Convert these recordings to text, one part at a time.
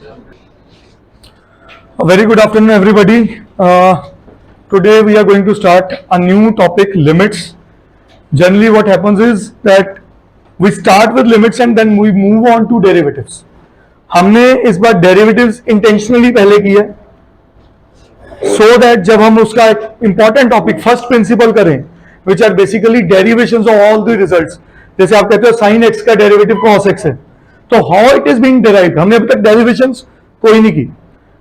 A very good afternoon, everybody. Today we are going to start a new topic, limits. Generally, what happens is that we start with limits and then we move on to derivatives. हमने इस बार derivatives intentionally पहले की है, so that जब हम उसका एक important topic first principle करें, which are basically derivations of all the results. जैसे आप कहते हो sin x का derivative cos x है, तो how it is being derived, हमने अभी तक derivations कोई नहीं की.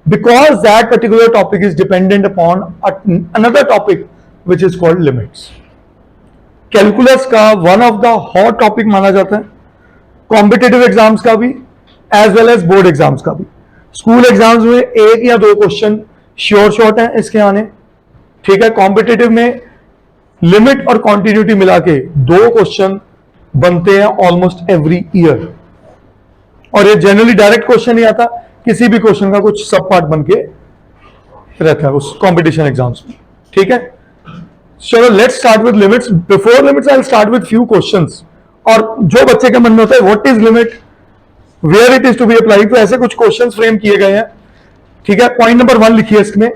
Because that particular topic is dependent upon another topic which is called limits. Calculus का one of the hot topic माना जाता है, कॉम्पिटिटिव एग्जाम्स का भी as well as board exams का भी. स्कूल एग्जाम्स में एक या दो क्वेश्चन श्योर शॉर्ट हैं इसके आने, ठीक है. कॉम्पिटिटिव में लिमिट और कॉन्टिन्यूटी मिला के दो क्वेश्चन बनते हैं ऑलमोस्ट एवरी ईयर, और ये जनरली डायरेक्ट क्वेश्चन नहीं आता, किसी भी क्वेश्चन का कुछ सब पार्ट बन के रहता है उस कंपटीशन एग्जाम्स में, ठीक है. चलो let's start with limits. Before limits I will start with few questions. और जो बच्चे के मन में होता है what is limit, where it is to be applied, तो ऐसे कुछ क्वेश्चंस फ्रेम किए गए हैं, ठीक है. पॉइंट नंबर 1 लिखिए इसमें.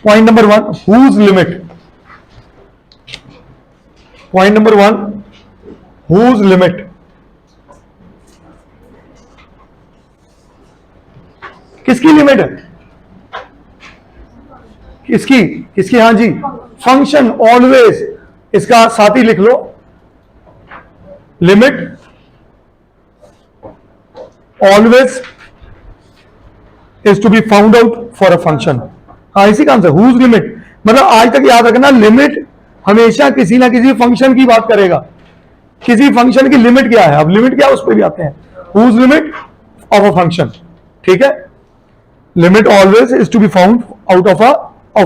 Point number 1, whose limit. Point number 1, whose limit. किसकी लिमिट है, किसकी किसकी, हाँ जी, फंक्शन. ऑलवेज इसका साथ ही लिख लो, limit always is to be found out for a function. हाँ, इसी काम से हुज लिमिट मतलब आज तक याद रखना, लिमिट हमेशा किसी ना किसी फंक्शन की बात करेगा. किसी फंक्शन की लिमिट क्या है, अब लिमिट क्या है उस पर भी आते हैं. Whose limit of a function, ठीक है. Limit always is to be found out of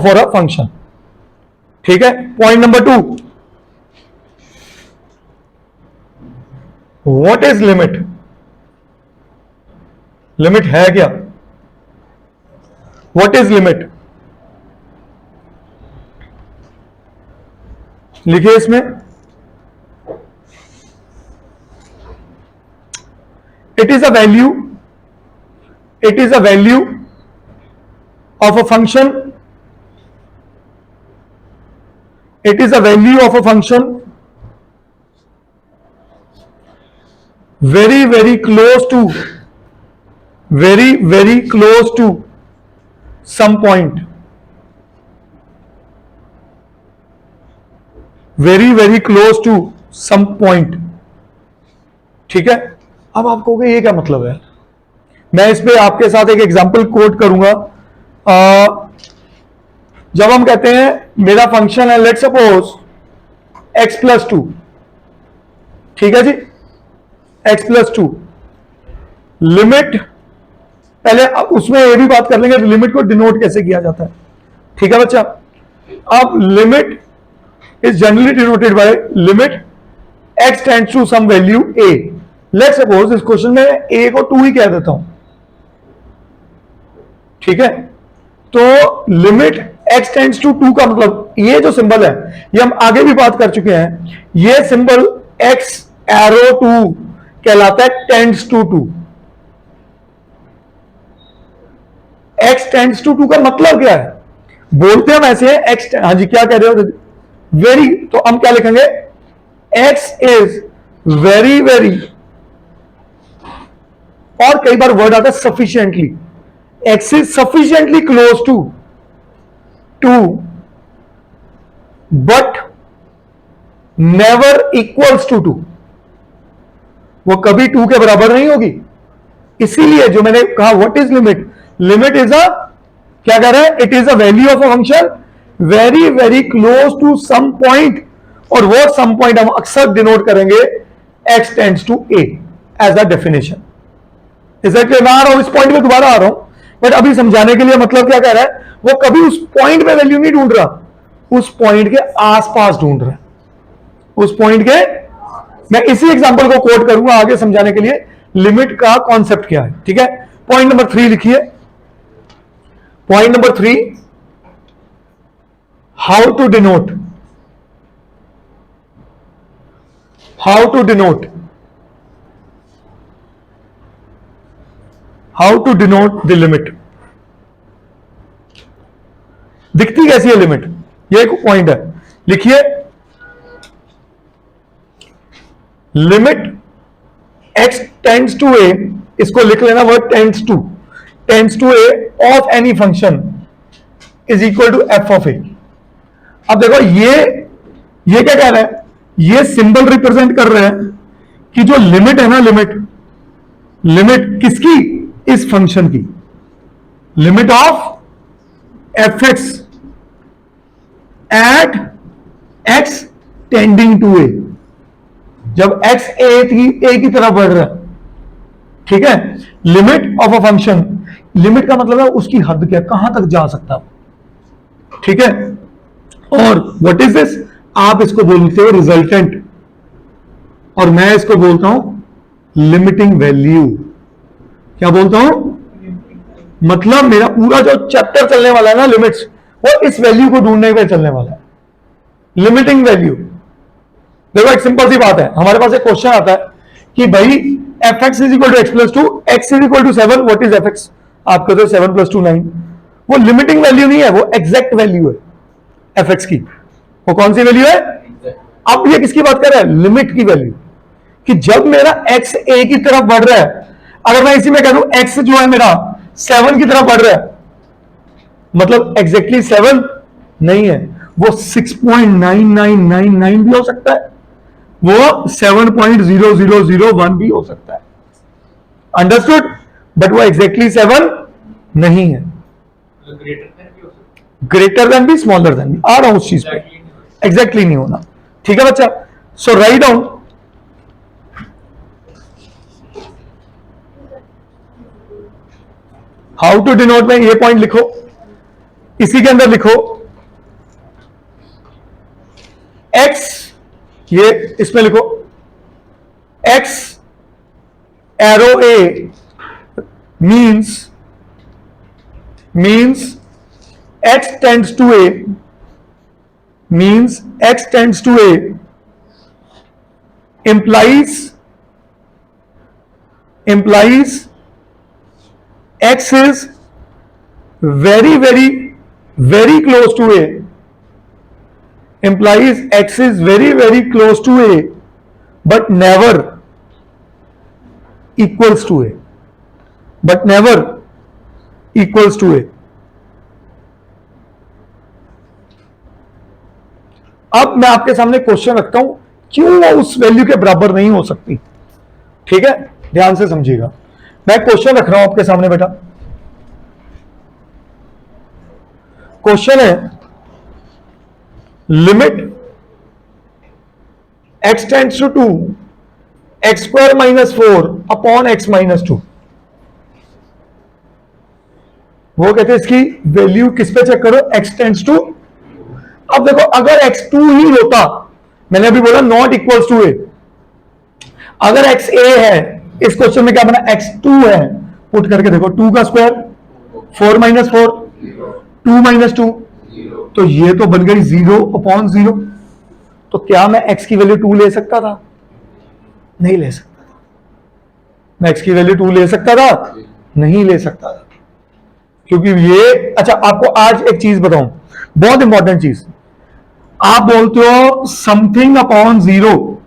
for a function, ठीक है. Point number 2, what is limit. Limit है क्या, व्हाट इज लिमिट. लिखिए इसमें. It is a value, it is a value of a function, it is a value of a function very very close to, very very close to some point, very very close to some point, ठीक है. अब आप कहोगे ये क्या मतलब है, मैं इस पे आपके साथ एक एग्जांपल कोट करूंगा. जब हम कहते हैं मेरा फंक्शन है लेट्स सपोज x+2, ठीक है जी, x+2. लिमिट पहले उसमें ये भी बात कर लेंगे लिमिट को डिनोट कैसे किया जाता है, ठीक है बच्चा. अब limit is generally denoted by limit x tends to some value a. Let's suppose इस क्वेश्चन में a को 2 ही कह देता हूं, ठीक है. तो लिमिट x टेंड्स टू 2 का मतलब ये जो सिंबल है, ये हम आगे भी बात कर चुके हैं, ये सिंबल x एरो 2 कहलाता है tends to 2. x tends to 2 का मतलब क्या है, बोलते हम ऐसे हैं x, हाँ जी क्या कह रहे हो, वेरी, तो हम क्या लिखेंगे, x इज वेरी वेरी, और कई बार वर्ड आता है sufficiently. x is sufficiently close to 2 but never equals to 2. वो कभी 2 के बराबर नहीं होगी. इसीलिए जो मैंने कहा what is limit, limit is a, क्या कह रहा है, it is a value of a function very very close to some point, और वो सम पॉइंट हम अक्सर डिनोट करेंगे x tends to a as a definition. Exactly मैं आ रहा हूं इस पॉइंट पे, दोबारा आ रहा हूं, बट अभी समझाने के लिए मतलब क्या कह रहा है, वो कभी उस पॉइंट पे वैल्यू नहीं ढूंढ रहा, उस पॉइंट के आसपास ढूंढ रहा है, उस पॉइंट के. मैं इसी एग्जांपल को कोट करूंगा आगे समझाने के लिए लिमिट का कॉन्सेप्ट क्या है, ठीक है. पॉइंट नंबर 3 लिखिए. Point number 3, how to denote, how to denote, how to denote the limit. दिखती कैसी है लिमिट, ये एक पॉइंट है, लिखिए limit x tends to a, इसको लिख लेना word tends to a of any function is equal to f of a. अब देखो ये क्या कह रहा है, ये सिंबल रिप्रेजेंट कर रहे हैं कि जो लिमिट है ना, लिमिट किसकी, इस फंक्शन की, limit of f x at x tending to a, जब x ए की तरफ बढ़ रहा है, ठीक है। Limit of a function, limit का मतलब है उसकी हद क्या, कहां तक जा सकता है, ठीक है। और व्हाट इज दिस, आप इसको बोलते हो रिजल्टेंट, और मैं इसको बोलता हूं लिमिटिंग वैल्यू। क्या बोलता हूं, मतलब मेरा पूरा जो चैप्टर चलने वाला है ना लिमिट्स, वो इस वैल्यू को ढूंढने पे चलने वाला है, लिमिटिंग वैल्यू। देखो एक सिंपल सी बात है, हमारे पास एक क्वेश्चन आता है कि भाई F X is equal to X plus two, X is equal to 7, what is F X, आप कहते हो 7 + 2 9। वो लिमिटिंग वैल्यू नहीं है, वो एग्जैक्ट वैल्यू है एफ एक्स की। वो कौन सी वैल्यू है, अब ये किसकी बात कर रहा है, लिमिट की वैल्यू, कि जब मेरा एक्स ए की तरफ बढ़ रहा है, अगर मैं इसी में कह दूं एक्स जो है मेरा 7 की तरफ बढ़ रहा है, मतलब एग्जैक्टली 7 नहीं है, वो 6.9999 भी हो सकता है, वो 7.0001 भी हो सकता है, अंडरस्टूड। बट वो एग्जैक्टली 7 नहीं है, ग्रेटर देन भी, स्मॉलर देन भी, आ रहा हूं उस चीज पे, एग्जैक्टली नहीं होना, ठीक है बच्चा। So write down, how to denote में ये पॉइंट लिखो, इसी के अंदर लिखो x, ये इसमें लिखो x arrow a means x tends to a, means x tends to a implies x is very close to a, implies x is very close to a but never equals to a, but never equals to a। अब मैं आपके सामने question रखता हूं, क्यों वो उस value के बराबर नहीं हो सकती, ठीक है, ध्यान से समझिएगा। मैं क्वेश्चन रख रहा हूं आपके सामने बेटा, क्वेश्चन है limit x tends to 2 x² - 4 upon x - 2। वो कहते हैं इसकी वैल्यू किस पे चेक करो, x टेंड्स टू। अब देखो अगर x2 ही होता, मैंने अभी बोला नॉट इक्वल्स टू a, अगर xa है, इस क्वेश्चन में क्या बना, x2 है, पुट करके देखो 2 का स्क्वायर 4 - 4 2 - 2, तो ये तो बन गई 0/0। तो क्या मैं x की वैल्यू 2 ले सकता था, नहीं ले सकता था। मैं x की वैल्यू 2 ले सकता था, नहीं ले सकता था, क्योंकि ये, अच्छा आपको आज एक चीज बताऊं, बहुत इंपॉर्टेंट चीज, आप बोलते हो समथिंग अपॉन 0,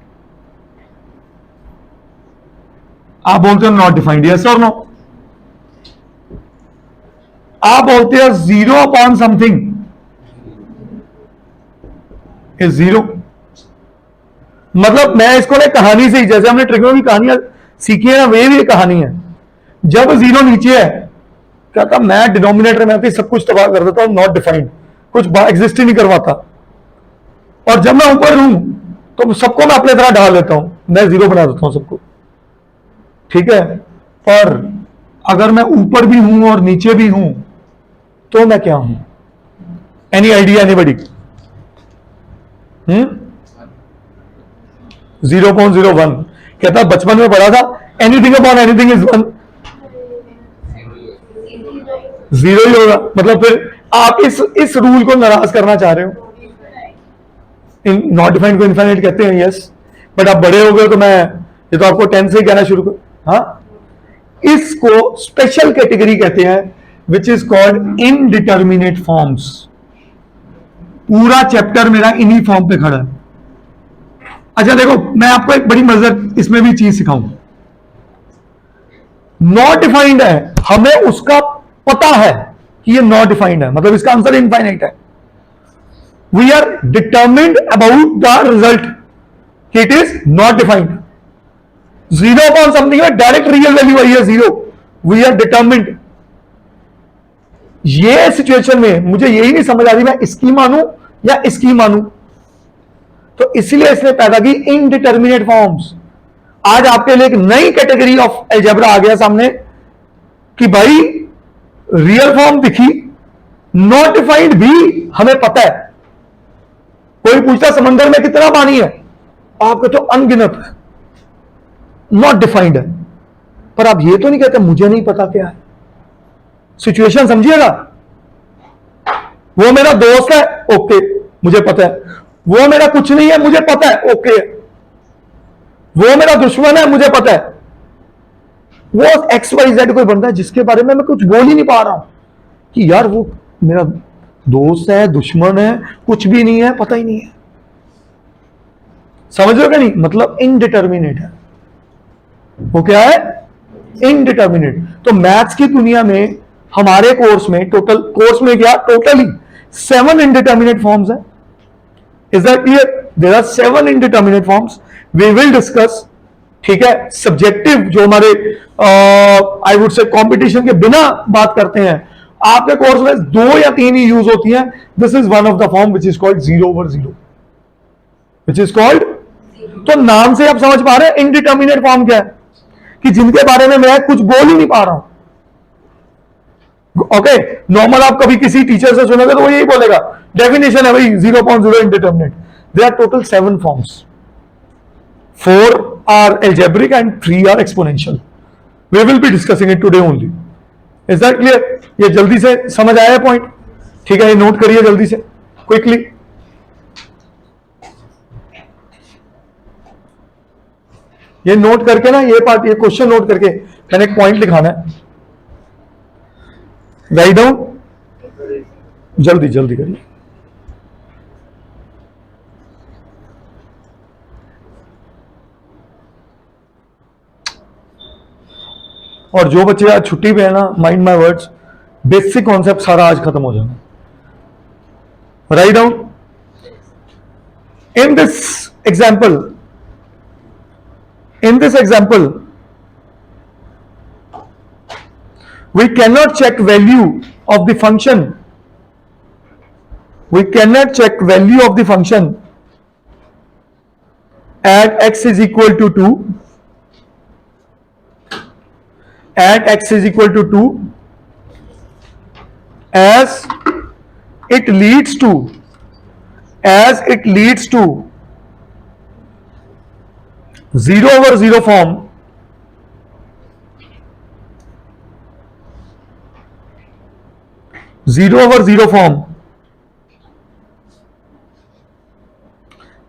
आप बोलते हो नॉट डिफाइंड, यस और नो। आप बोलते हो 0/समथिंग इज 0, मतलब मैं इसको ना कहानी से ही, जैसे हमने ट्रिगोनोमेट्री की कहानियां सीखी है ना, वे भी कहानी है। जब 0 नीचे है, क्या था, मैं डिनोमिनेटर में आके सब कुछ तबाह कर देता हूं, नॉट डिफाइंड, कुछ एग्जिस्ट ही नहीं करवाता। और जब मैं ऊपर हूं तो सबको मैं अपने तरह ढाल लेता हूं, मैं 0 बना देता हूं सबको, ठीक है। पर अगर मैं ऊपर भी हूं और नीचे भी हूं तो मैं क्या हूं, एनी आइडिया, एनीबॉडी? 0.01 कहता, बचपन में पढ़ा था एनीथिंग अपॉन एनीथिंग इज 1, 0 ही होगा। मतलब फिर आप इस रूल को नाराज करना चाह रहे हो, नॉट डिफाइंड को इनफाइनाइट कहते हैं, यस, बट आप बड़े हो गए तो मैं, ये तो आपको 10 से ही कहना शुरू कर, हाँ इसको स्पेशल कैटेगरी कहते हैं, which is called indeterminate forms. पूरा चैप्टर मेरा इन्हीं फॉर्म पे खड़ा है। अच्छा देखो, मैं आपको एक बड़ी मजेदार इसमें भी चीज सिखाऊं। नॉट डिफाइंड है, हमें उसका पता है कि ये नॉट डिफाइंड है, मतलब इसका आंसर इनफाइनाइट है। We are determined about the result, it is not defined. Zero upon something में डायरेक्ट रियल वैल्यू आई है जीरो, वी आर डिटर्मिंड। ये सिचुएशन में मुझे यही नहीं समझ आ रही मैं इसकी मानूं या इसकी मानूं, तो इसलिए इसने पैदा की इनडिटर्मिनेट फॉर्म्स। आज आपके लिए एक नई कैटेगरी ऑफ अलजेब्रा आ गया सामने कि भाई रियल फॉर्म दिखी, नॉट डिफाइंड भी हमें पता है। कोई पूछता समंदर में कितना पानी है, आपको तो अनगिनत है, नॉट डिफाइंड है। पर आप ये तो नहीं कहते मुझे नहीं पता क्या है। सिचुएशन समझिएगा, वो मेरा दोस्त है, ओके मुझे पता है। वो मेरा कुछ नहीं है, मुझे पता है, ओके। वो मेरा दुश्मन है, मुझे पता है। वो एक्स वाई जेड कोई बंदा है जिसके बारे में मैं कुछ बोल ही नहीं पा रहा हूं कि यार वो मेरा दोस्त है, दुश्मन है, कुछ भी नहीं है, पता ही नहीं है। समझ रहे हो क्या नहीं? मतलब इनडिटर्मिनेट है। वो क्या है? इनडिटर्मिनेट। तो मैथ्स की दुनिया में हमारे कोर्स में कोर्स में क्या टोटली 7 indeterminate forms है। Is that clear? There are 7 indeterminate forms. We will discuss, ठीक है, सब्जेक्टिव जो हमारे आई वुड से कंपटीशन के बिना बात करते हैं, आपके कोर्स में 2 या 3 ही यूज होती हैं। This is one of the form which is called 0/0, which is called. तो नाम से आप समझ पा रहे हैं इनडिटर्मिनेट फॉर्म क्या है, कि जिनके बारे में मैं कुछ बोल ही नहीं पा रहा हूं। ओके, नॉर्मल आप कभी किसी टीचर से सुनोगे तो वो यही बोलेगा, डेफिनेशन है भाई 0.0 indeterminate. There are total 7 forms, 4 are algebraic and 3 are exponential. We will be discussing it today only. Is that clear? ये जल्दी से समझ आया पॉइंट? ठीक है, ये नोट करिए जल्दी से क्विकली। ये नोट करके ना, ये पार्ट, ये क्वेश्चन नोट करके मैंने एक पॉइंट लिखाना है। राइट डाउन, जल्दी जल्दी करिए। और जो बच्चे आज छुट्टी पे है ना, mind my words, basic concept सारा आज खत्म हो जाना। Write down, in this example we cannot check value of the function. We cannot check value of the function at x is equal to 2, at x is equal to 2, as it leads to 0/0 form,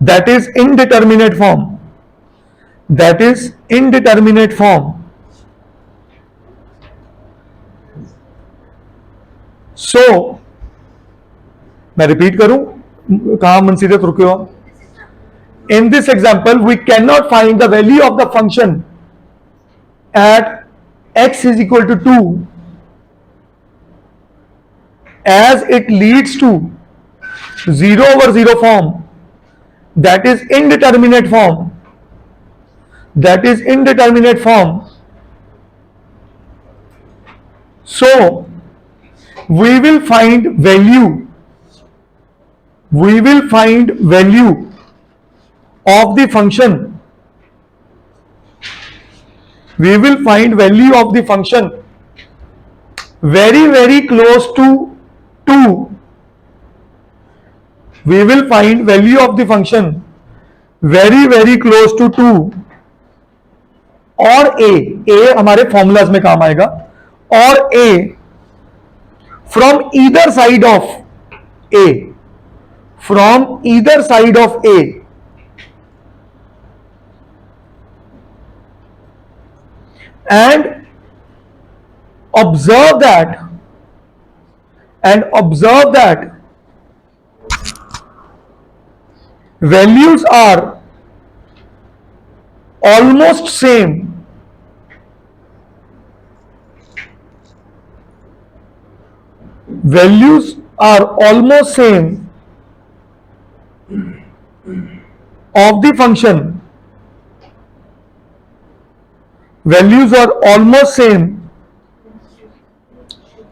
that is indeterminate form, so मैं repeat करूं, कहां मनसीरत रुके हो? In this example we cannot find the value of the function at x is equal to 2 as it leads to 0/0 form, that is indeterminate form. So we will find value of the function, very close to 2. We will find value of the function very close to 2 और a हमारे formulas में काम आएगा, और a from either side of a, and observe that values are almost same of the function. Values are almost same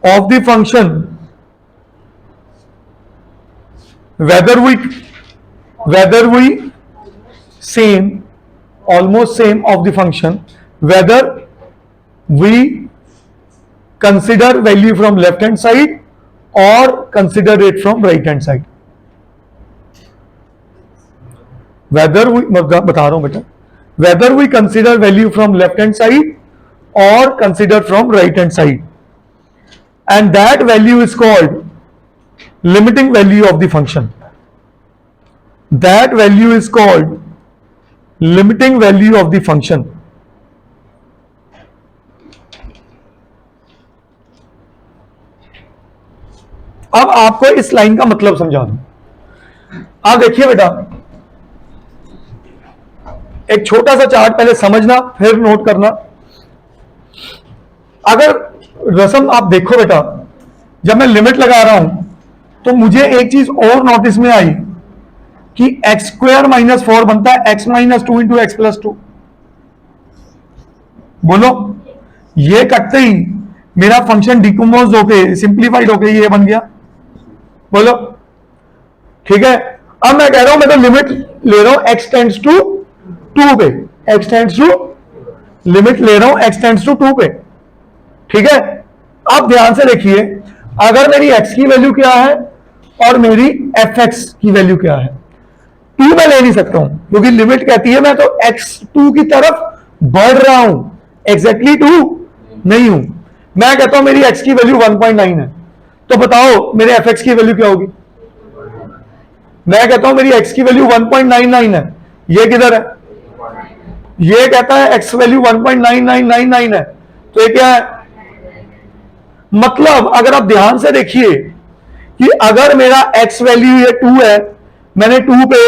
of the function whether we almost same of the function whether we consider value from left hand side or consider it from right hand side. Whether we बता रहा हूं बेटा, whether we consider value from left hand side or consider from right hand side, and that value is called limiting value of the function. That value is called limiting value of the function. अब आपको इस line का मतलब समझा दूं। आप देखिए बेटा, एक छोटा सा चार्ट पहले समझना फिर नोट करना। अगर रसम आप देखो बेटा, जब मैं लिमिट लगा रहा हूं तो मुझे एक चीज और नोटिस में आई कि एक्स स्क्वायर माइनस 4 बनता है x minus 2 into x plus 2। बोलो, ये कटते ही मेरा फंक्शन डिकम्पोज होके सिंप्लीफाइड होके ये बन गया। बोलो ठीक है। अब मैं कह रहा हूं मैं तो लिमिट ले रहा हूं एक्स टेंड्स टू 2 पे, एक्स टेंड्स टू लिमिट ले रहा हूं एक्स टेंड्स टू 2 पे, ठीक है। अब ध्यान से देखिए, अगर मेरी एक्स की वैल्यू क्या है और मेरी एफ एक्स की वैल्यू क्या है, 2 मैं ले नहीं सकता हूं क्योंकि लिमिट कहती है मैं तो x2 की तरफ बढ़ रहा हूं, एग्जैक्टली 2 नहीं हूं। मैं कहता हूं मेरी x की वैल्यू 1.9 है, तो बताओ मेरे fx की वैल्यू क्या होगी? मैं कहता हूं मेरी x की वैल्यू 1.99 है, ये किधर है? ये कहता है x वैल्यू 1.9999 है, तो ये क्या है? मतलब अगर आप ध्यान से देखिए कि अगर मेरा x वैल्यू ये 2 है, मैंने 2 पे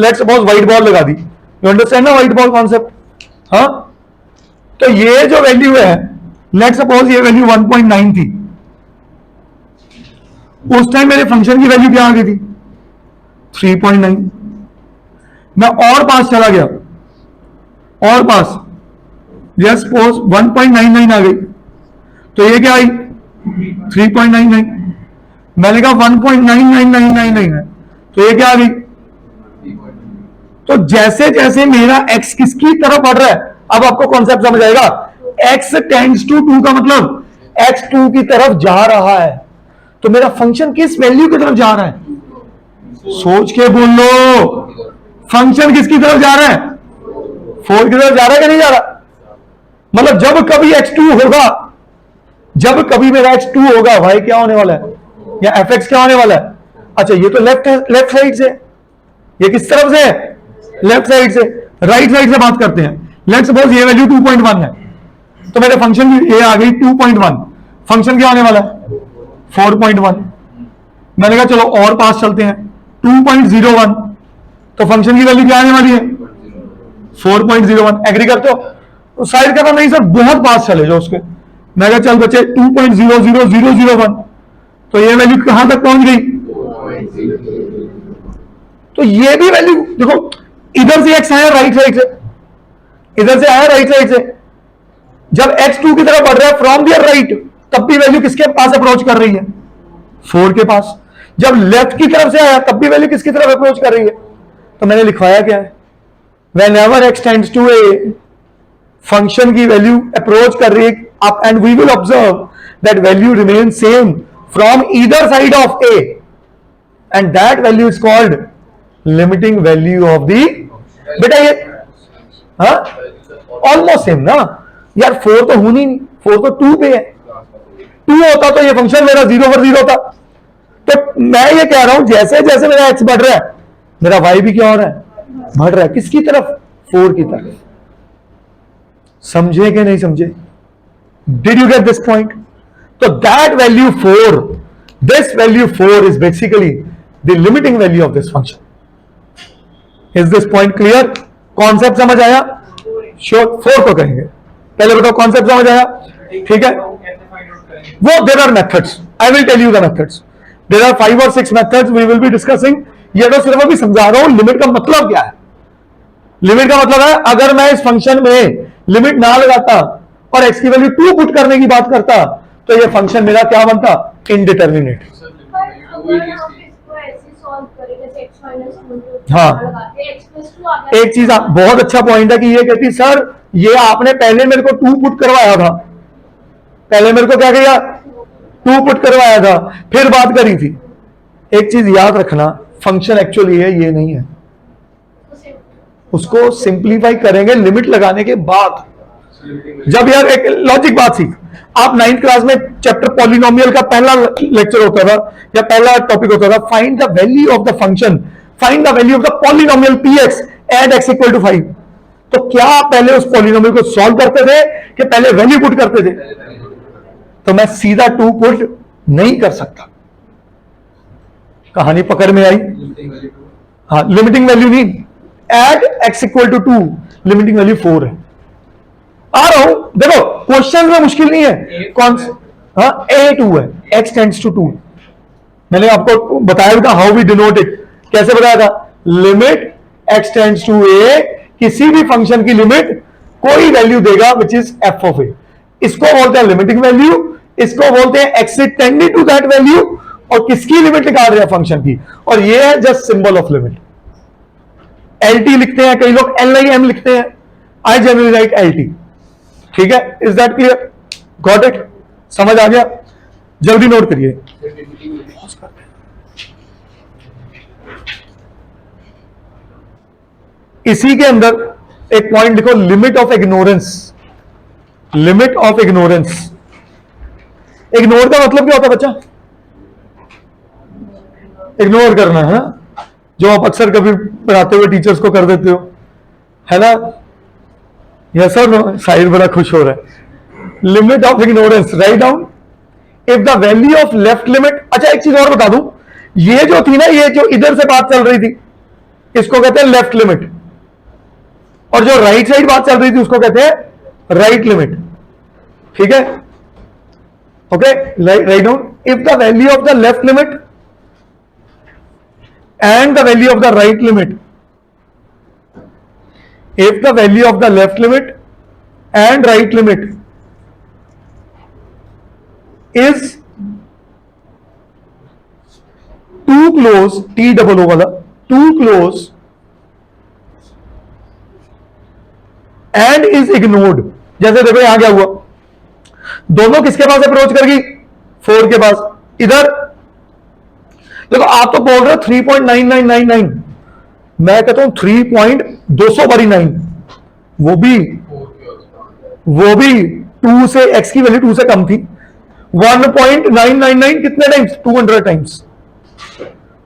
लेट्स सपोज व्हाइट बॉल लगा दी, यू अंडरस्टैंड ना व्हाइट बॉल कॉन्सेप्ट? हाँ, तो ये जो वैल्यू है लेट्स सपोज ये वैल्यू 1.9 थी, उस टाइम मेरे फंक्शन की वैल्यू क्या आ गई थी? 3.9। मैं और पास चला गया, और पास जस्ट सपोज 1.99 आ गई, तो ये क्या आई? 3.99। मैंने कहा 1.99999 है, तो ये क्या आ गई? तो जैसे जैसे मेरा x किसकी तरफ बढ़ रहा है, अब आपको कॉन्सेप्ट समझ आएगा। x टेंड्स टू 2 का मतलब x 2 की तरफ जा रहा है, तो मेरा फंक्शन किस वैल्यू की तरफ जा रहा है? सोच के बोल लो, फंक्शन किसकी तरफ जा रहा है? 4 की तरफ जा रहा है कि नहीं जा रहा? मतलब जब कभी x2 होगा, जब कभी मेरा x2 होगा, y क्या होने वाला है या fx क्या होने वाला है? अच्छा, ये तो लेफ्ट साइड से, ये किस तरफ से है? लेफ्ट साइड से। राइट साइड से बात करते हैं। लेट्स सपोज ये वैल्यू 2.1 है, तो मेरे फंक्शन की ये आ गई 2.1, फंक्शन क्या होने वाला है? 4.1। मैंने कहा चलो और पास चलते हैं, 2.01, तो फंक्शन की वैल्यू क्या आने वाली है? 4.01। एग्री करते हो? तो साइड करना नहीं सर, बहुत पास चले जाओ उसके। मैं कहा चल बच्चे 2.00001, तो ये वैल्यू कहां तक पहुंच गई? तो ये भी वैल्यू देखो, इधर से x आया राइट साइड से, इधर से आया राइट साइड से। जब x2 की तरफ बढ़ रहा है फ्रॉम दियर राइट, तब भी वैल्यू किसके पास अप्रोच कर रही है? 4 के पास। जब लेफ्ट की तरफ से आया तब भी वैल्यू किसकी तरफ अप्रोच कर रही है? तो मैंने लिखवाया क्या है? whenever x tends to a, function की वैल्यू अप्रोच कर रही है up, and we will observe that value remain same from either side of a, and that value is called limiting value of the. बेटा ये हाँ almost same ना यार, 4 तो होनी नहीं, 4 तो 2 पे है। 2 होता तो ये फंक्शन मेरा 0 पर 0 था। तो मैं ये कह रहा हूं जैसे जैसे मेरा x बढ़ रहा है, मेरा y भी क्या हो रहा है? बढ़ रहा है। किसकी तरफ? 4 की तरफ। समझे कि नहीं समझे? Did you get this point? So that value 4, this value 4 is basically the limiting value of this function. Is this point clear? Concept समझ आया? श्योर 4 को कहेंगे, पहले बताओ कॉन्सेप्ट समझ आया? ठीक है, वो there are methods, I will tell you the methods, there are 5 और 6 methods we will be discussing. ये तो सिर्फ अभी समझा रहा हूं लिमिट का मतलब क्या है. लिमिट का मतलब है अगर मैं इस फंक्शन में लिमिट ना लगाता और x की वैल्यू 2 पुट करने की बात करता तो ये फंक्शन मेरा क्या बनता? इनडिटर्मिनेट. हाँ, एक चीज बहुत अच्छा पॉइंट है कि ये कहती सर ये आपने पहले मेरे को 2 पुट करवाया था, पहले मेरे को क्या किया? 2 पुट करवाया था, फिर बात करी थी. एक चीज याद रखना, फंक्शन एक्चुअली है ये नहीं है, उसको सिंप्लीफाई करेंगे लिमिट लगाने के बाद. जब यार एक लॉजिक बात सीख, आप 9th क्लास में चैप्टर पॉलिनोमियल का पहला लेक्चर होता था या पहला टॉपिक होता था, find the value of the function, find the value of the polynomial px at x equal to 5. तो क्या आप पहले उस पॉलिनोमियल को सॉल्व करते थे कि पहले वैल्यू पुट करते थे? तो मैं सीधा 2 पुट नहीं कर सकता. कहानी पकड़ में आई? हाँ, लिमिटिंग वैल्यू नहीं, at x equal to 2, limiting value 4 है. आ रहा हूं, देखो क्वेश्चन में मुश्किल नहीं है. कौन? हाँ, a2 है, x टेंड्स टू 2. मैंने आपको बताया था हाउ वी डिनोट इट, कैसे बताया था? Limit x tends to a, किसी भी फंक्शन की लिमिट कोई वैल्यू देगा which is f of a. इसको बोलते हैं लिमिटिंग वैल्यू, इसको बोलते हैं x tending to that value, और किसकी लिमिट निकाल रहे हैं? फंक्शन की. और ये है just symbol of limit. LT लिखते हैं, कई लोग LIM लिखते हैं, आई जनरली राइट LT. ठीक है, is that clear? Got it? समझ आ गया? जल्दी नोट करिए. इसी के अंदर एक पॉइंट लिखो, limit of ignorance. Limit of ignorance. Ignore का मतलब क्या होता है बच्चा? इग्नोर करना है ना, जो आप अक्सर कभी पढ़ाते हुए टीचर्स को कर देते हो, है ना? यस सर, साहिर बड़ा खुश हो रहा है. Limit of ignorance, write down. If the value of left limit. अच्छा एक चीज और बता दूं, ये जो थी ना, ये जो इधर से बात चल रही थी इसको कहते हैं लेफ्ट लिमिट, और जो राइट साइड बात चल रही थी उसको कहते हैं राइट लिमिट. ठीक है, okay, write down. If the value of the left limit and the value of the right limit, if the value of the left limit and right limit is too close, T double O वाला, too close and is ignored. जैसे देखो यहां क्या हुआ, दोनों किसके पास approach करेगी? 4 के पास. इधर देखो आप तो बोल रहे हो 3.9999, मैं कहता हूं 3.229, वो भी 2 से x की वैल्यू 2 से कम थी. 1.999 कितने टाइम्स? 200 टाइम्स.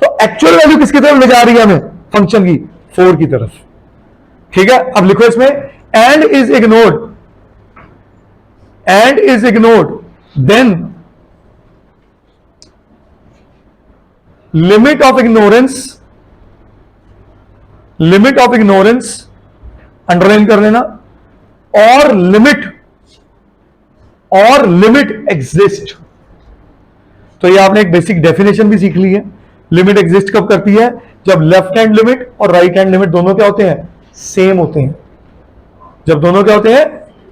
तो एक्चुअल वैल्यू किसकी तरफ ले जा रही है हमें? फंक्शन की 4 की तरफ. ठीक है, अब लिखो इसमें and is ignored, then limit of ignorance underline कर लेना, और लिमिट एग्जिस्ट. तो ये आपने एक बेसिक डेफिनेशन भी सीख ली है. लिमिट एग्जिस्ट कब करती है? जब लेफ्ट हैंड लिमिट और राइट हैंड लिमिट दोनों क्या होते हैं? सेम होते हैं. जब दोनों क्या होते हैं?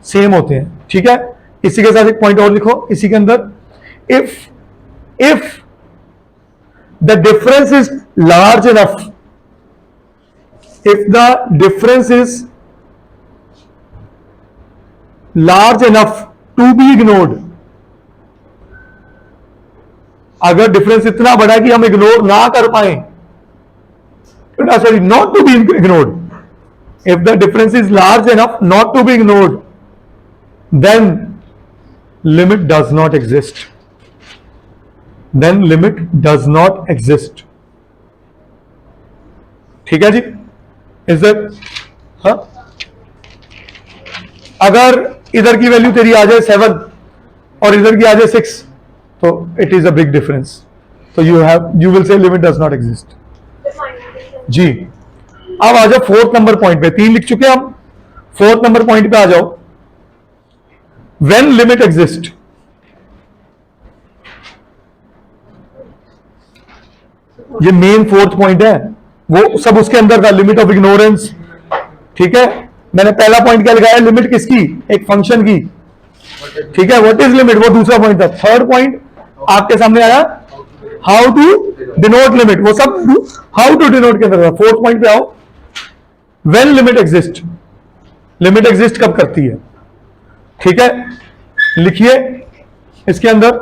सेम होते हैं. ठीक है, इसी के साथ एक पॉइंट और लिखो इसी के अंदर, if the difference is large enough, if the difference is large enough to be ignored, अगर डिफरेंस इतना बड़ा कि हम इग्नोर ना कर पाए, sorry not to be ignored, if the difference is large enough not to be ignored, then limit does not exist. Then limit does not exist. ठीक है जी? Is that? हाँ, अगर इधर की वैल्यू तेरी आ जाए 7 और इधर की आ जाए 6, तो it is a big difference. तो you will say limit does not exist. जी, अब आ जाओ फोर्थ नंबर पॉइंट पे. 3 लिख चुके हम, फोर्थ नंबर पॉइंट पे आ जाओ. व्हेन लिमिट एग्जिस्ट, ये मेन फोर्थ पॉइंट है, वो सब उसके अंदर था. लिमिट ऑफ इग्नोरेंस, ठीक है. मैंने पहला पॉइंट क्या लगाया, लिमिट किसकी, एक फंक्शन की, ठीक है. व्हाट इज लिमिट, वो दूसरा पॉइंट था. थर्ड पॉइंट आपके सामने आया, हाउ टू डिनोट लिमिट, वो सब हाउ टू डिनोट के अंदर था. फोर्थ पॉइंट पे आओ, when limit exist. Limit exist कब करती है, ठीक है. लिखिए इसके अंदर,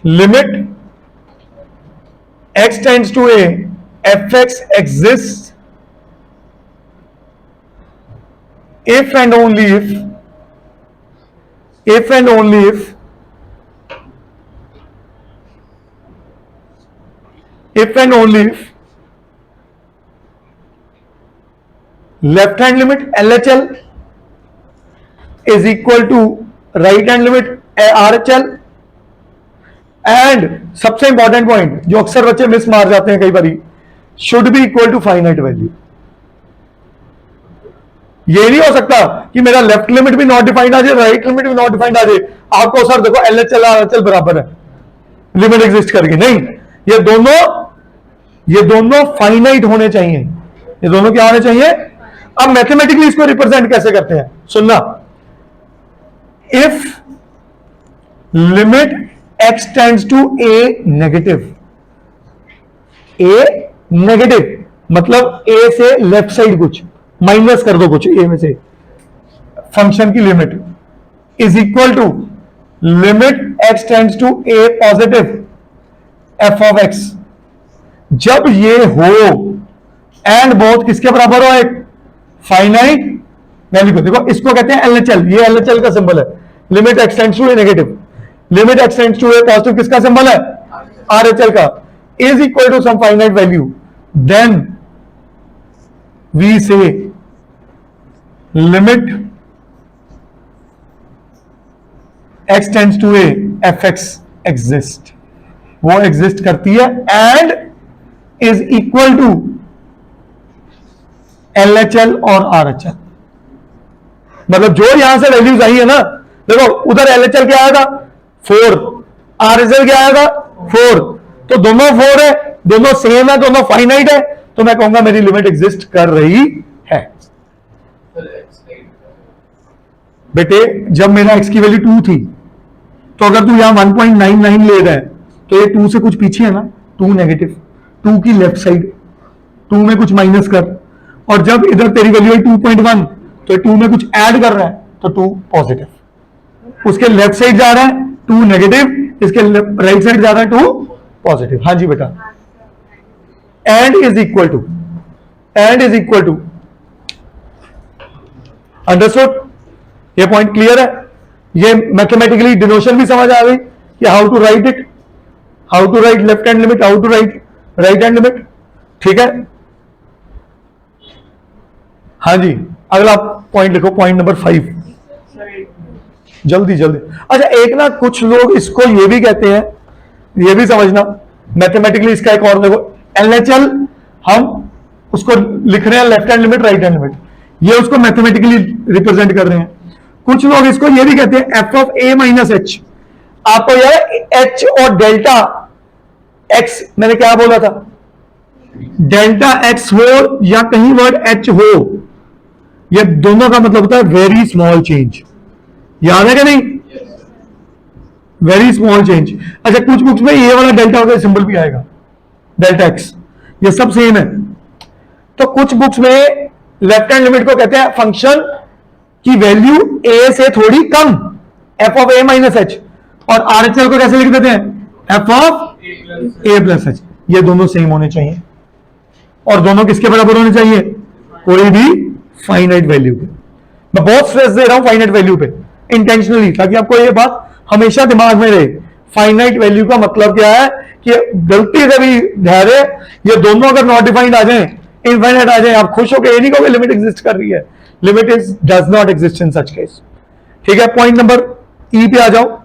limit x tends to a, fx exists if and only if and only if left hand limit LHL is equal to right hand limit RHL. And सबसे important point जो अक्सर बच्चे मिस मार जाते हैं कई बारी, should be equal to finite value. ये नहीं हो सकता कि मेरा लेफ्ट लिमिट भी नॉट डिफाइंड आ जाए, राइट लिमिट भी नॉट डिफाइंड आ जाए. आपको सर देखो LHL RHL बराबर है, लिमिट एग्जिस्ट करके नहीं. ये दोनों फाइनाइट होने चाहिए. ये दोनों क्या होने चाहिए. अब मैथमेटिकली इसको रिप्रेजेंट कैसे करते हैं, सुनना. If limit x tends to a negative, a negative मतलब a से लेफ्ट साइड कुछ माइनस कर दो, कुछ a में से फंक्शन की limit is equal to limit x tends to a positive f of x. जब ये हो एंड बोथ किसके बराबर हो, एक फाइनाइट वैल्यू को. देखो इसको कहते हैं LHL, ये LHL का सिंबल है. Limit x tends to a negative, limit x tends to a positive, किसका सिंबल है, RHL का, is equal to some finite value. Then we say limit x tends to a fx exist, वो exist करती है and is equal to LHL और RHL. मतलब जो यहां से वैल्यूज आई है ना, देखो उधर LHL क्या आया था 4, RHL क्या आया था 4, तो दोनों 4 है, दोनों सेम है, दोनों फाइनाइट है, तो मैं कहूंगा मेरी लिमिट एग्जिस्ट कर रही है. बेटे जब मेरा x की वैल्यू 2 थी, तो अगर तू यहां 1.99 ले रहा है तो ये 2 से कुछ पीछे है ना, 2 नेगेटिव, 2 की लेफ्ट साइड, 2 में कुछ माइनस कर, और जब इधर तेरी वैल्यू है 2.1 तो 2 में कुछ ऐड कर रहा है तो 2 पॉजिटिव, उसके लेफ्ट साइड जा रहा है 2 नेगेटिव, इसके राइट साइड जा रहा है 2 पॉजिटिव. हाँ जी बेटा, and is equal to understood. ये पॉइंट क्लियर है. ये मैथमेटिकली डिनोशन भी समझ आ गई कि how to write it, how to write left hand limit, how to write right hand limit. ठीक है. हाँ जी, अगला पॉइंट लिखो, पॉइंट नंबर 5. जल्दी जल्दी. अच्छा एक ना कुछ लोग इसको ये भी कहते हैं, ये भी समझना मैथमेटिकली, इसका एक और देखो LHL हम उसको लिख रहे हैं left hand limit right hand limit, ये उसको मैथमेटिकली रिप्रेजेंट कर रहे हैं. कुछ लोग इसको ये भी कहते हैं f of a minus h. आपको यार h और डेल्टा x, मैंने क्या बोला था, डेल्टा x हो या कहीं वर्ड h हो, ये दोनों का मतलब होता है वेरी स्मॉल चेंज. याद है कि नहीं, वेरी स्मॉल चेंज. अच्छा कुछ बुक्स में ये वाला डेल्टा का सिंबल भी आएगा, डेल्टा x, ये सब सेम है. तो कुछ बुक्स में लेफ्ट हैंड लिमिट को कहते हैं फंक्शन की वैल्यू a से थोड़ी कम, f of a minus h, और RHL को कैसे लिख देते हैं, f of a plus h. ये दोनों सेम होने चाहिए और दोनों किसके बराबर होने चाहिए, कोई भी फाइनाइट वैल्यू पे. मैं बहुत स्ट्रेस दे रहा हूं फाइनाइट वैल्यू पे इंटेंशनली, ताकि आपको ये बात हमेशा दिमाग में रहे. फाइनाइट वैल्यू का मतलब क्या है कि गलती से भी धैर्य ये दोनों अगर नॉट डिफाइंड आ जाए, इनफाइनाइट आ जाए, आप खुश हो के ये नहीं कहोगे लिमिट एग्जिस्ट कर रही है। Limit is does not exist in such case. ठीक है, पॉइंट नंबर ई पे आ जाओ।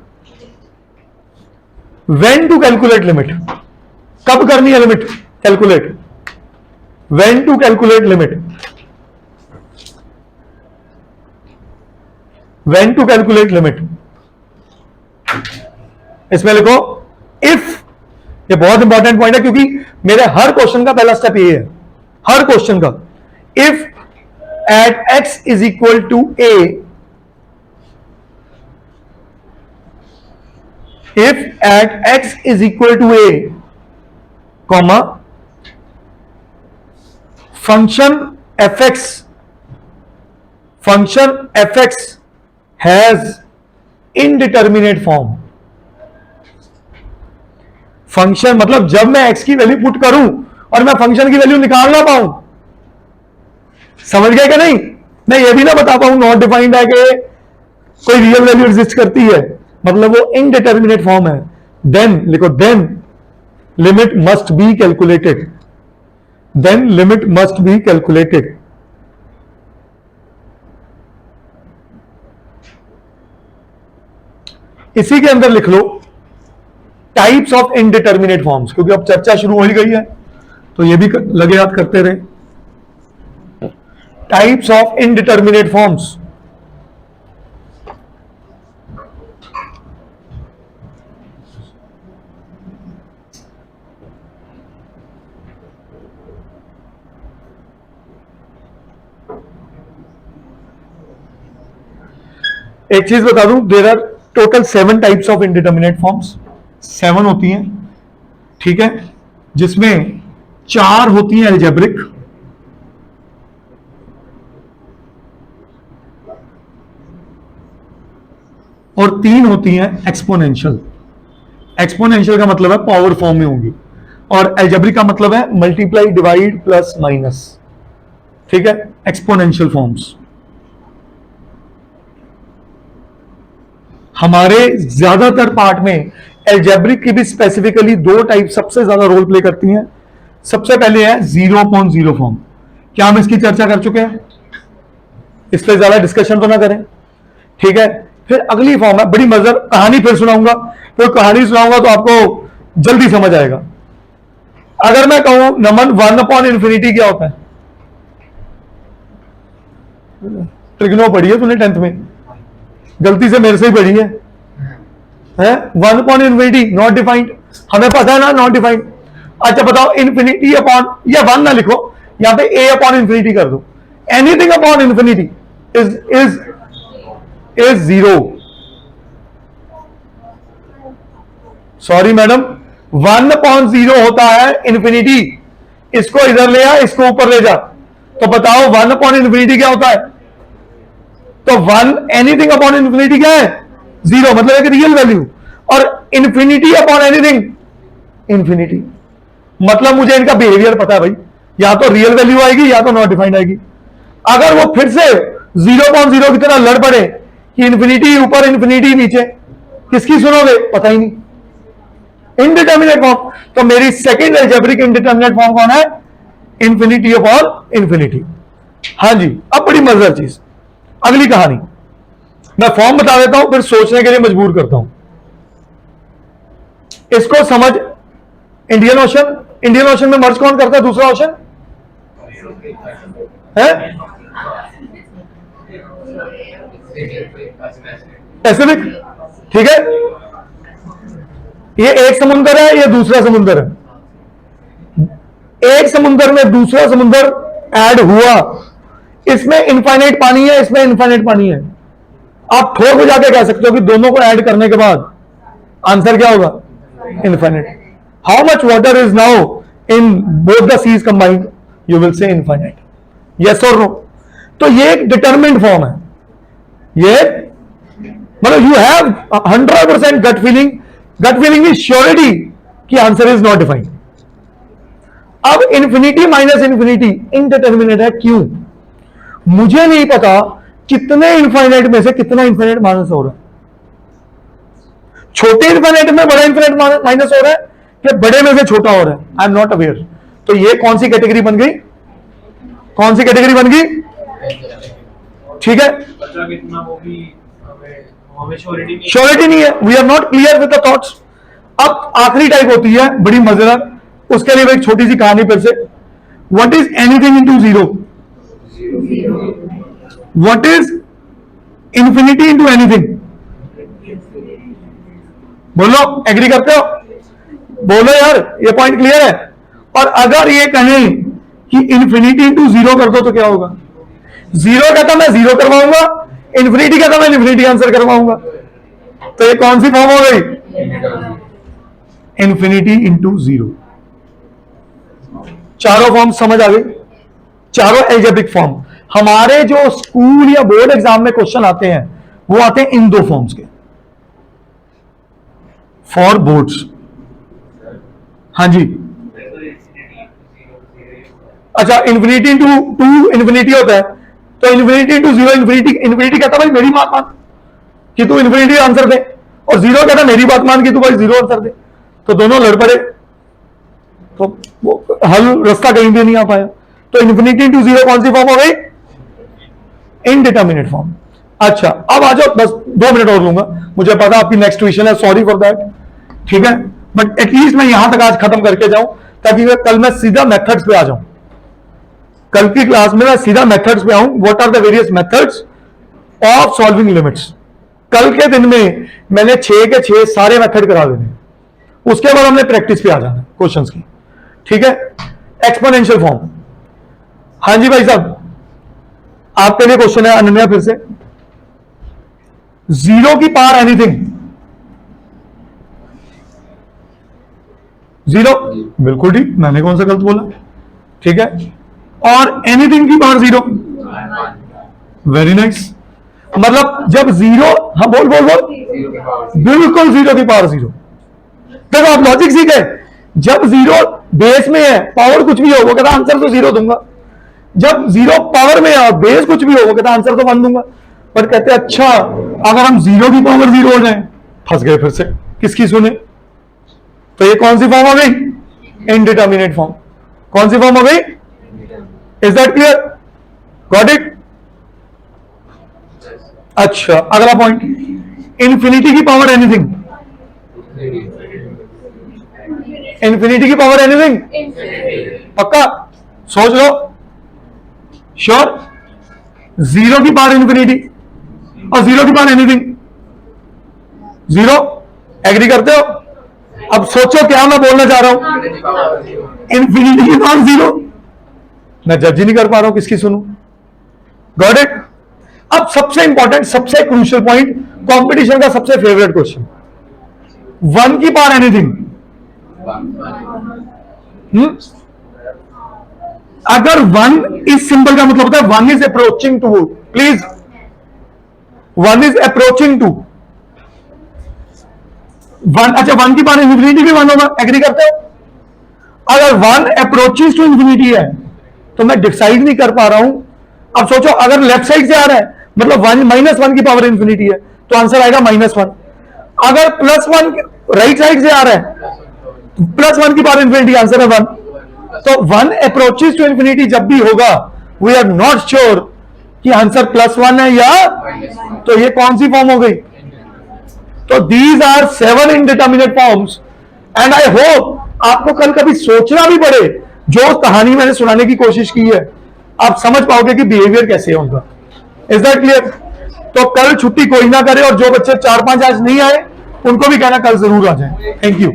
व्हेन टू कैलकुलेट लिमिट, कब करनी है limit calculate? When to calculate limit, when to calculate limit, इसमें लिखो इफ। ये बहुत इंपॉर्टेंट पॉइंट है क्योंकि मेरे हर क्वेश्चन का पहला स्टेप ये है, हर क्वेश्चन का। If at x is equal to a, if at x is equal to a, comma, function fx has indeterminate form। Function मतलब जब मैं x की वैल्यू पुट करूं और मैं फंक्शन की वैल्यू निकाल ना पाऊं, समझ गए कि नहीं? मैं ये भी ना बता पाऊं नॉट डिफाइंड है कि कोई रियल वैल्यू एग्जिस्ट करती है, मतलब वो इनडिटर्मिनेट फॉर्म है, देन लिखो then limit must be calculated, then limit must be calculated. इसी के अंदर लिख लो टाइप्स ऑफ इनडिटर्मिनेट फॉर्म्स, क्योंकि अब चर्चा शुरू हो ही गई है तो ये भी लगे याद करते रहे। टाइप्स ऑफ इनडिटर्मिनेट फॉर्म्स, एक चीज बता दूं, there are total 7 types of indeterminate forms, 7 होती हैं, ठीक है, जिसमें 4 होती हैं अलजेब्रिक, और 3 होती हैं एक्सपोनेंशियल। एक्सपोनेंशियल का मतलब है पावर फॉर्म में होंगी, और अलजेब्रिक का मतलब है मल्टीप्लाई, डिवाइड, प्लस, माइनस। ठीक है, एक्सपोनेंशियल फॉर्म्स। हमारे ज्यादातर पार्ट में अलजेब्रिक की भी स्पेसिफिकली 2 टाइप सबसे ज्यादा रोल प्ले करती हैं। सबसे पहले है 0/0 फॉर्म। क्या हम इसकी चर्चा कर चुके हैं? इस पर ज्यादा डिस्कशन तो ना करें, ठीक है। फिर अगली फॉर्म है बड़ी मजेदार कहानी, फिर सुनाऊंगा, फिर कहानी सुनाऊंगा तो आपको जल्दी समझ आएगा। अगर मैं कहूं नमन 1/∞ क्या होता है? ट्रिग्नो पढ़ी है तूने 10th में, गलती से मेरे से ही पढ़ी है 1/∞ नॉट डिफाइंड, हमें पता है ना नॉट डिफाइंड। अच्छा बताओ इन्फिनिटी अपॉन, या 1 ना लिखो, यहां पे a/∞ कर दो। Anything upon infinity is 0। Sorry madam, 1/0 होता है इन्फिनिटी। इसको इधर ले आ, इसको ऊपर ले जा, तो बताओ 1/∞ क्या होता है? तो 1 एनीथिंग अपॉन इन्फिनिटी क्या है? 0, मतलब एक रियल वैल्यू। और इन्फिनिटी अपॉन एनीथिंग इन्फिनिटी, मतलब मुझे इनका बिहेवियर पता है भाई, या तो रियल वैल्यू आएगी या तो नॉट डिफाइंड आएगी। अगर वो फिर से 0/0 की तरह लड़ पड़े कि इन्फिनिटी ऊपर इन्फिनिटी नीचे, किसकी सुनोगे? पता ही नहीं। इनडिटर्मिनेट फॉर्म, तो मेरी सेकेंड अलजेब्रिक इनडिटर्मिनेट फॉर्म कौन है? Infinity upon infinity. हाँ जी, अब बड़ी मजेदार चीज, अगली कहानी मैं फॉर्म बता देता हूं, फिर सोचने के लिए मजबूर करता हूं। इसको समझ, इंडियन ओशन, इंडियन ओशन में मर्ज कौन करता है दूसरा ओशन है? पैसिफिक, ठीक है। ये एक समुंदर है, ये दूसरा समुंदर है। एक समुंदर में दूसरा समुंदर ऐड हुआ, इसमें इनफाइनाइट पानी है, इसमें इनफाइनाइट पानी है। आप ठोक हो जाके कह सकते हो कि दोनों को ऐड करने के बाद आंसर क्या होगा? Infinite. How much water is now in both the seas combined? You will say infinite. Yes और नो? तो ये एक डिटरमिन्ड फॉर्म है। ये मतलब you have 100% gut feeling, gut feeling is surety कि आंसर इज नॉट डिफाइंड। अब infinity minus infinity indeterminate है, क्यों? मुझे नहीं पता कितने इनफाइनाइट में से कितना इनफाइनाइट माइनस हो रहा है। छोटे इन्फिनेट में बड़ा इन्फिनेट माइनस हो रहा है कि बड़े में से छोटा हो रहा है? I am not aware. तो ये कौन सी कैटेगरी बन गई? कौन सी कैटेगरी बन गई? ठीक है, श्योरिटी नहीं है, we are not clear with the thoughts. अब आखिरी टाइप होती है बड़ी मजेदार, उसके लिए एक छोटी सी कहानी फिर से। What is anything into zero? What is infinity into anything? बोलो, एग्री करते हो? बोलो यार, ये पॉइंट क्लियर है? और अगर ये कहें कि इंफिनिटी इंटू जीरो कर दो तो क्या होगा? जीरो कहता मैं जीरो करवाऊंगा, इंफिनिटी कहता मैं इंफिनिटी आंसर करवाऊंगा। तो ये कौन सी फॉर्म हो गई? Infinity into zero. चारों फॉर्म समझ आ गई? चारों एल्जेब्रिक फॉर्म। हमारे जो स्कूल या बोर्ड एग्जाम में क्वेश्चन आते हैं वो आते हैं इन दो फॉर्म्स के, फॉर बोर्ड्स। हाँ जी, अच्छा, इंफिनिटी इंटू टू इंफिनिटी होता है, तो infinity into zero infinity. Infinity कहता भाई मेरी बात मान कि तू इंफिनिटी आंसर दे, और जीरो कहता मेरी बात मान कि तू भाई जीरो आंसर दे। तो दोनों लड़ पड़े, तो हल रास्ता कहीं भी नहीं आ पाया। तो इंफिनिटी इंटू जीरो कौन सी फॉर्म हो गई? Indeterminate form. अच्छा, अब आ जाओ, बस 2 मिनट और लूंगा, मुझे पता आपकी नेक्स्ट ट्यूशन है, सॉरी फॉर दैट, ठीक है, बट एटलीस्ट मैं यहां तक आज खत्म करके जाऊं ताकि कल मैं सीधा मेथड्स पे आ जाऊं। कल की क्लास में मैं सीधा मेथड्स पे आऊं, what are the various methods of solving limits. कल के दिन में मैंने 6 के 6 सारे मेथड करा देने, उसके बाद हमने प्रैक्टिस पे आ जाना क्वेश्चंस की, ठीक है। एक्सपोनेंशियल फॉर्म, हाँ जी भाई साहब, आपके लिए क्वेश्चन है अनन्या, फिर से। जीरो की पावर एनीथिंग, जीरो, बिल्कुल ठीक, मैंने कौन सा गलत बोला, ठीक है। और एनीथिंग की पावर जीरो, वेरी नाइस। मतलब जब जीरो, हाँ बोल बोल बोल, बिल्कुल जीरो की पावर जीरो। देखो आप लॉजिक सीखे, जब जीरो बेस में है, पावर कुछ भी हो, वो कहता आंसर तो जीरो दूंगा। जब जीरो पावर में है और बेस कुछ भी हो, वो कहता आंसर तो 1 दूंगा। पर कहते अच्छा, अगर हम जीरो की पावर जीरो हो जाए, फंस गए फिर से, किसकी सुने? तो ये कौन सी फॉर्म हो गई? Indeterminate form. कौन सी फॉर्म हो गई? Is that clear? Got it? अच्छा, अगला पॉइंट, इंफिनिटी की पावर एनीथिंग। इंफिनिटी की पावर एनीथिंग, पक्का? सोच लो, श्योर? जीरो की पावर इंफिनिटी और जीरो की पावर एनीथिंग, जीरो। एग्री करते हो? अब सोचो क्या मैं बोलना चाह रहा हूं। इंफिनिटी की पावर जीरो, मैं जज ही नहीं कर पा रहा हूं किसकी सुनूं। Got it? अब सबसे इंपॉर्टेंट, सबसे क्रूशियल पॉइंट, कंपटीशन का सबसे फेवरेट क्वेश्चन, 1 की पावर एनीथिंग। अगर 1 इस सिंबल का मतलब होता है 1 is approaching to, please, 1 is approaching to 1। अच्छा, 1 की पावर इंफिनिटी भी 1 होगा, एग्री करते हो? अगर 1 अप्रोचेस टू इंफिनिटी है तो मैं डिसाइड नहीं कर पा रहा हूं। अब सोचो, अगर लेफ्ट साइड से आ रहा है मतलब -1 की पावर इंफिनिटी है, तो आंसर आएगा -1। अगर +1 राइट साइड से आ रहा है, +1 की पावर इंफिनिटी, आंसर है 1। तो 1 अप्रोचेस टू इंफिनिटी जब भी होगा, वी आर नॉट श्योर कि आंसर +1 है या, तो ये कौन सी फॉर्म हो गई? तो these are 7 indeterminate forms, and I hope आपको कल कभी सोचना भी पड़े, जो कहानी मैंने सुनाने की कोशिश की है, आप समझ पाओगे कि बिहेवियर कैसे है उनका। Is that clear? तो कल छुट्टी कोई ना करे, और जो बच्चे 4-5 आज नहीं आए उनको भी कहना कल जरूर आ जाए। Thank you.